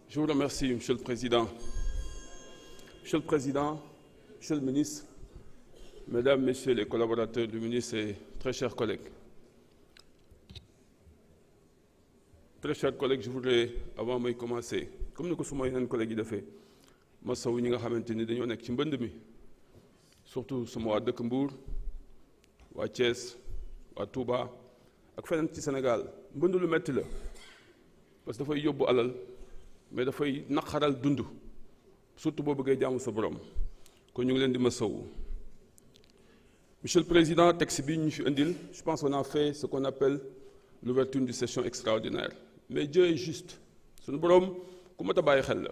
Je vous remercie, Monsieur le Président. Monsieur le Président, Monsieur le Ministre, Mesdames, Messieurs les collaborateurs du ministre et très chers collègues. Très chers collègues, je voudrais, avant de commencer, comme nous sommes yeneen collègues yi defee ma saw ñi nga xamante ni dañoo nekk ci mbënd mi surtout sama waa dëkk Mbour waa Thiès waa Touba ak feneen ci Sénégal mbënd lu metti la parce que dafay yóbbu alal mais dafay naqaral dund surtout boo bëggee jaamu sa borom kon ñu ngi leen di ma saw. Monsieur le Président, texte bi ñu fi indil, je pense qu'on a fait ce qu'on appelle l'ouverture d'une session extraordinaire. Mais Dieu est juste. Suñu borom ku mat a bàyyi xel la.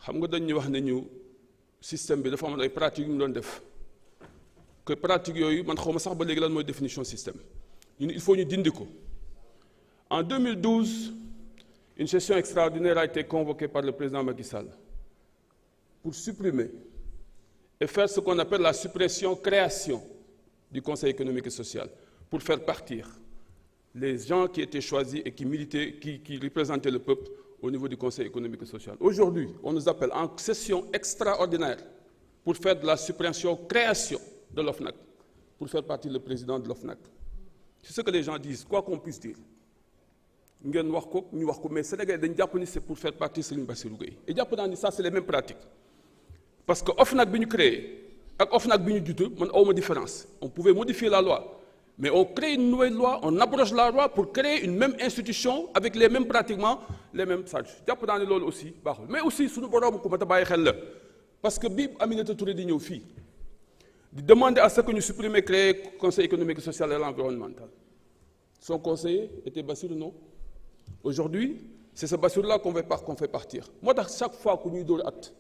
Xam nga dañ ñu wax ne ñu système bi dafa amoon ay pratiques yu mu doon def que pratiques yooyu man xaw ma sax ba léegi lan mooy définition système ñu ne il faut ñu dindi ko. En 2012, une session extraordinaire a été convoquée par le président Macky Sall pour supprimer et faire ce qu'on appelle la suppression-création du Conseil économique et social, pour faire partir les gens qui étaient choisis et qui militaient, qui représentaient le peuple au niveau du Conseil économique et social. Aujourd'hui, on nous appelle en session extraordinaire pour faire de la suppression-création de l'OFNAC, pour faire partir le président de l'OFNAC. C'est ce que les gens disent, quoi qu'on puisse dire. Ngeen wax ko ñu wax ko mais Sénégal dañu jàpp ni c'est pour faire partir Serigne Bassirou Gueye et jàpp naa ni ça c'est les mêmes pratiques. Parce que OFNAC bi ñu créé ak OFNAC bi ñu judd man awma différence on pouvait modifier la loi mais on crée une nouvelle loi on abroge la loi pour créer une même institution avec les mêmes pratiquement les mêmes sages jàpp naa ne loolu aussi baaxul mais aussi suñu borom ku mat a bàyyi xel la parce que bi Aminata Touré di ñëw fii di demander à ce que ñu supprimer créer conseil économique et social et environnemental son conseiller était Bassirou non aujourd'hui c'est ce Bassirou-là qu'on fait partir moo tax chaque fois que ñuy dóor acte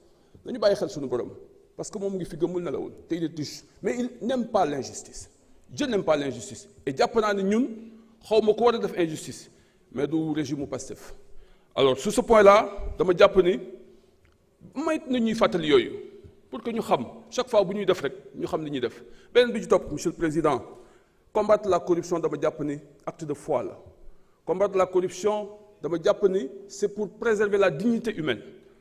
dañu bàyyi xel suñu borom parce que moom ngi fi gëmul nelawul te il est touche mais il n'aime pas l'injustice Dieu n'aime pas l'injustice et jàpp naa ne ñun xaw ma ko war a def injustice mais du régime Pastef alors sur ce point-là dama jàpp ni may na ñuy fàttali yooyu pour que ñu xam chaque fois bu ñuy def rek ñu xam li ñuy def beneen bi ci topp monsieur le président combattre la corruption dama jàpp ni acte de foi la combattre la corruption dama jàpp ni c'est pour préserver la dignité humaine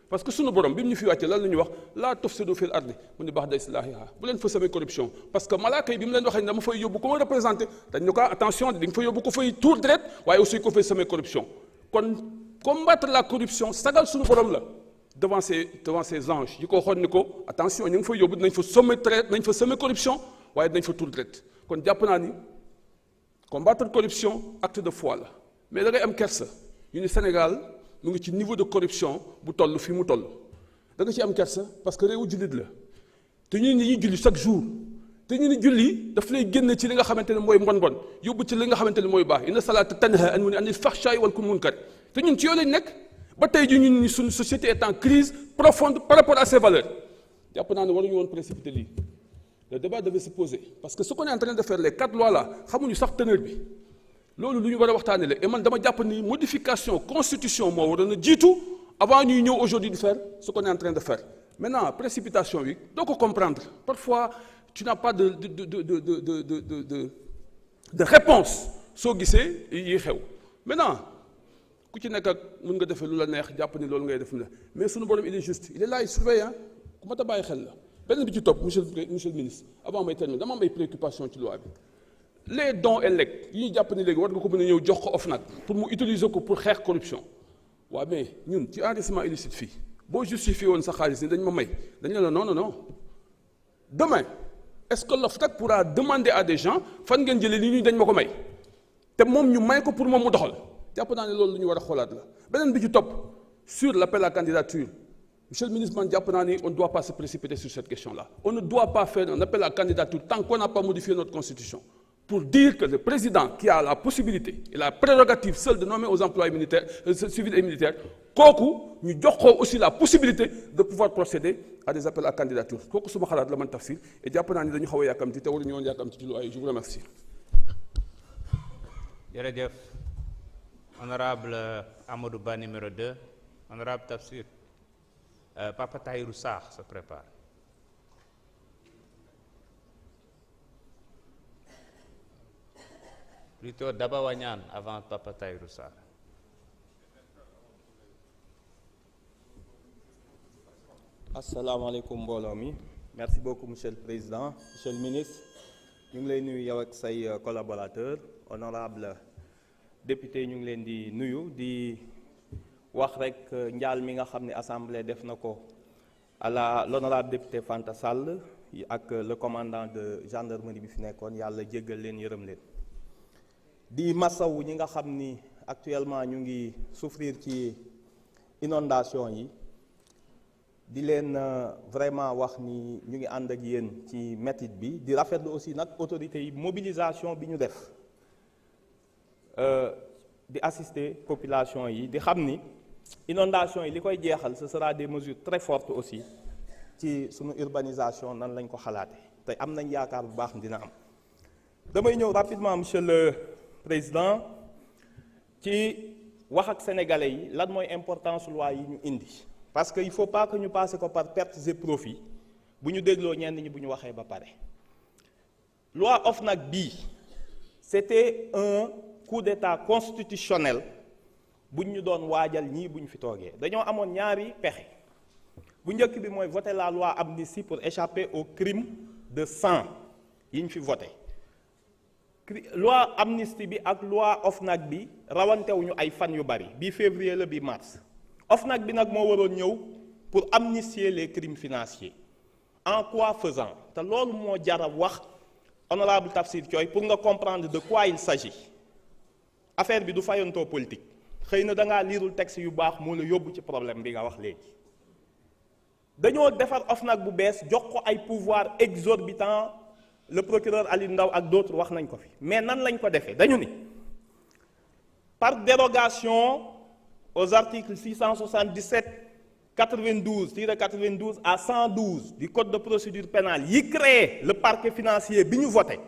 parce que sunu borom bi mu ñu fi wàccee lan la ñuy wax laa tufsidu fil ardi mu ni ba'da islaahihaa bu leen fa samee corruption parce que malaaka yi bi mu leen waxee ne dama fay yóbbu ko ma représenté dañ ne ko attention di nga fa yóbbu ko fay tuur deret waaye aussi ko fay samee corruption kon combattre la corruption sagal sunu borom la devant ces anges yi ko waxoon ni ko attention ñu ngi fa yóbbu dinañ fa sommer deret dinañ fa semer corruption waaye dinañ fa tuur deret kon jàpp naa ni combattre corruption acte de foi la mais da ngay am kersa ñu ni Sénégal mu ngi ci niveau de corruption bu toll fii mu toll da nga ci am kersa parce que réewu jullit la te ñu ni ñuy julli chaque jour te ñu ni julli daf lay génn ci li nga xamante ne mooy mbon yóbbu ci li nga xamante ne mooy baax inna salaata tanha anil fahsha'i wal munkar te ñun ci yoo lañ nekk ba tey ji ñun suñu société est en crise profonde par rapport à ses valeurs jàpp naa ne waruñu woon précipiter lii le débat devait se poser parce que ce qu'on est en train de faire les 4 lois là xamuñu sax teneur bi loolu lu ñu war a waxtaanee la et man dama jàpp ni modification constitution moo waroon a jiitu avant ñuy ñëw aujourd'hui di faire ce qu'on est en train de faire maintenant précipitation bi doo ko comprendre parfois tu n'as pas de réponse soo gisee yi xew maintenant ku ci nekk ak mën nga defee lu la neex jàpp ni loolu ngay def la mais sunu borom il est juste il est là il surveille ku mat a bàyyi xel la beneen bi ci topp monsieur le ministre avant may terminer dama am ay préoccupations ci loi bi. Les dons et legs yi ñu jàpp ni léegi war nga ko mën a ñëw jox ko OFNAC pour mu utiliser ko pour xeex corruption waaw mais ñun ci enrichissement illicite fii boo justifié woon sa xaalis ni dañ ma may dañ la non demain est-ce que l'OFNAC pourra demander à des gens fan ngeen jëlee li ñu dañ ma ko may te moom ñu may ko pour moom mu doxal jàpp naa ne loolu lu ñu war a xoolaat la beneen bi ci topp sur l'appel à candidature monsieur le ministre man jàpp naa ni on ne doit pas se précipiter sur cette question-là on ne doit pas faire un appel à candidature tant qu'on n'a pas modifié notre constitution pour dire que le président qui a la possibilité et la prérogative seule de nommer aux emplois militaires civils et militaires kooku ñu jox ko aussi la possibilité de pouvoir procéder à des appels à candidature kooku suma xalaat la man tafsir et jàpp naa ni dañu xaw a yàkkamti te waruñu woon yàkkamti ci lu ay je vous remercie. jërëjëf honorable Amadou Ba numéro 2 honorable Tafsir Papa Tahirou Sarr se prépare. Plutôt Daba Wañaan avant Papa Tahirou Sarr. asalaamaaleykum mbooloo mi merci beaucoup monsieur le président monsieur le ministre ñu ngi lay nuyu yow ak say collaborateurs honorable député ñu ngi leen di nuyu di wax rek njaal mi nga xam ne assemblée def na ko à l'honorable député Fanta Sall ak le commandant de gendarmerie bi fi nekkoon yàlla jéggal leen yërëm leen di masawu ñi nga xam ni actuellement ñu ngi souffrir ci inondation yi di leen vraiment wax ni ñu ngi ànd ak yéen ci métit bi di rafetlu aussi nag autorités yi mobilisation bi ñu def di assister population yi di xam ni inondation yi li koy jeexal ce sera des mesures très fortes aussi ci sunu urbanisation nan lañ ko xalaate te am nañ yaakaar bu baax dina am damay ñëw rapidement monsieur le président ci wax ak sénégalais yi lan mooy importance loi yi ñu indi parce que il faut pas que ñu passer ko par pertes et profits bu ñu dégloo ñenn ñi bu ñu waxee ba pare loi OFNAC bii c'était un coup d'état constitutionnel bu ñu doon waajal ñii bu ñu fi toogee dañoo amoon ñaari pexe bu njëkk bi mooy voter la loi amnistie pour échapper au crime de sang yi ñu fi voté loi amnistie bi ak loi OFNAC bi rawantewuñu ay fan yu bari bii février la bii mars OFNAC bi nag moo waroon ñëw pour amnistier les crimes financiers en quoi faisant te loolu moo jara wax honorable Tafsir Thioye pour nga comprendre de quoi il s'agit affaire bi du fayantoo politique xëy na da ngaa liirul texte yu baax moo la yóbbu ci problème bi nga wax léegi dañoo defar OFNAC bu bees jox ko ay pouvoir exorbitant le procureur Aliou Ndao ak d'autres wax nañ ko fi mais nan lañ ko defee dañu ni par dérogation aux articles 677, 92-92 à 112 du Code de procédure pénale yi créé le parquet financier bi ñu voté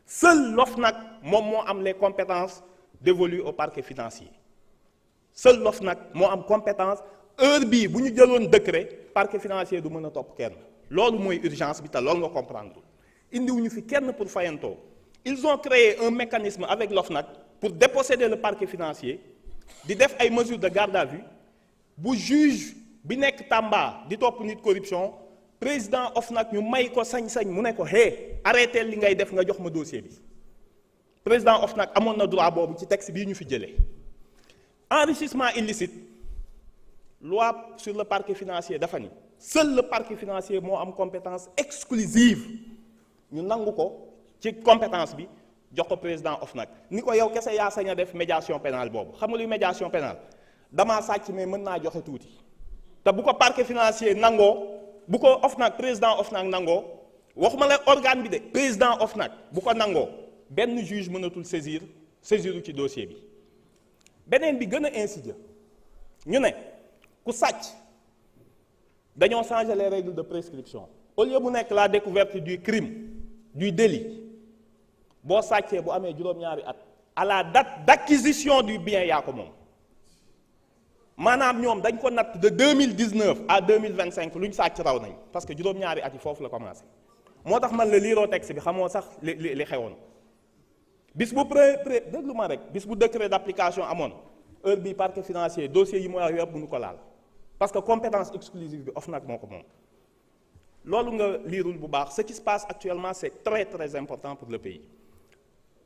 seul l'OFNAC moom moo am les compétences dévolues au parquet financier seul l'OFNAC moo am compétence heure bii bu ñu jëloon décret parquet financier du mën a topp kenn loolu mooy urgence bi te loolu nga comprendre indiwuñu fi kenn pour fayantoo ils ont créé un mécanisme avec l'OFNAC pour déposséder le parquet financier di def ay mesures de garde à vue bu juge bi nekk Tamba di topp nit corruption président OFNAC ñu may ko sañ-sañ mu ne ko hé arrêté li ngay def nga jox ma dossier bi président OFNAC amoon na droit boobu ci texte bii ñu fi jëlee enrichissement illicite loi sur le parquet financier dafa ni seul le parquet financier moo am compétence exclusive ñu nangu ko ci compétence bi jox ko président OFNAC ni ko yow kese yaa sañ a def médiation pénale boobu xam nga luy médiation pénale damaa sàcc mais mën naa joxe tuuti te bu ko parquet financier nangoo bu ko OFNAC président OFNAC nangoo waxuma la organe bi de président OFNAC bu ko nangoo benn juge mënatul saisiru ci dossier bi beneen bi gën a insidieux ñu ne ku sàcc dañoo changer les règles de prescription au lieu mu nekk la découverte du crime du délit boo sàccee bu amee juróom-ñaari at à la date d'acquisition du bien yaa ko moom maanaam ñoom dañ ko natt de 2019 à 2025 lu ñu sàcc raw nañ parce que juróom-ñaari at yi foofu la commencé moo tax man la liiroo texte bi xamoo sax li xewoon bis bu déglu ma rek bis bu décret d'application amoon heure bi parquet financier dossier yi mooy wax yëpp mënu ko laal parce que compétence exclusive bi OFNAC moo ko moom loolu nga liirul bu baax ce qui se passe actuellement c'est très très important pour le pays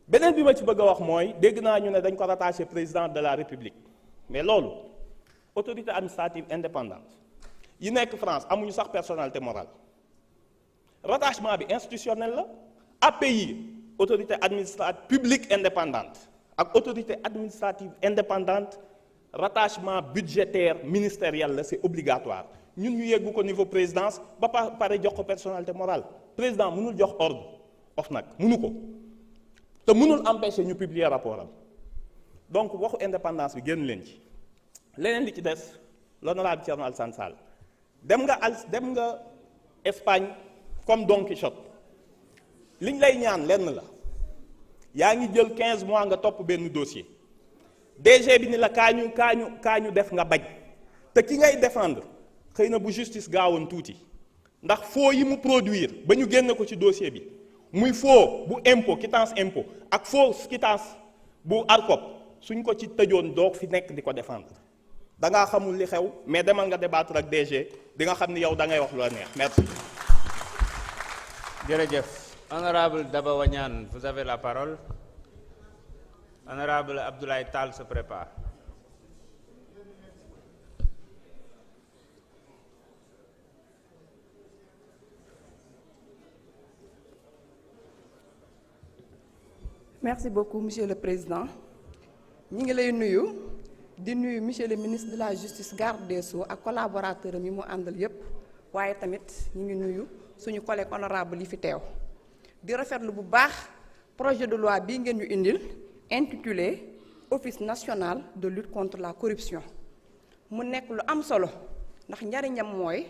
beneen bi ma ci bëgg a wax mooy dégg naa ñu ne dañ ko rattaché président de la République mais loolu autorité administrative indépendante yi nekk France amuñu sax personnalité morale rattachement bi institutionnel la API autorité administrative publique indépendante ak autorité administrative indépendante rattachement budgétaire ministériel la c'est obligatoire ñun ñu yeggu ko niveau présidence ba pare jox ko personnalité morale président mënul jox ordre OFNAC mënu ko te mënul empêcher ñu publier rapport am donc waxu indépendance bi génn leen ci leneen li ci des l'honorable Thierno Alassane Sall dem nga Espagne comme Don Quichotte liñ lay ñaan lenn la yaa ngi jël 15 mois nga topp benn dossier DG bi ni la kaa ñu def nga bañ te ki ngay défendre xëy na bu justice gaawoon tuuti ndax faux yi mu produire ba ñu génne ko ci dossier bi muy faux bu impôt quittance impôt ak faux quittance bu ARCOP suñ ko ci tëjoon doog fi nekk di ko défendre da ngaa xamul li xew mais demal nga débattre ak DG di nga xam ni yow da ngay wax lu la neex merci. jërëjëf honorable Daba Wañaan vous avez la parole. Honorable Abdoulaye Tall se prépare. Merci beaucoup, Monsieur le Président. ñi ngi lay nuyu di nuyu Monsieur le ministre de la Justice garde des Sceaux ak collaborateur mi mu àndal yépp waaye tamit ñi ngi nuyu suñu collègue honorable yi fi teew di rafetlu bu baax projet de loi bii ngeen ñu indil intitulé Office national de lutte contre la corruption mu nekk lu am solo ndax njariñam mooy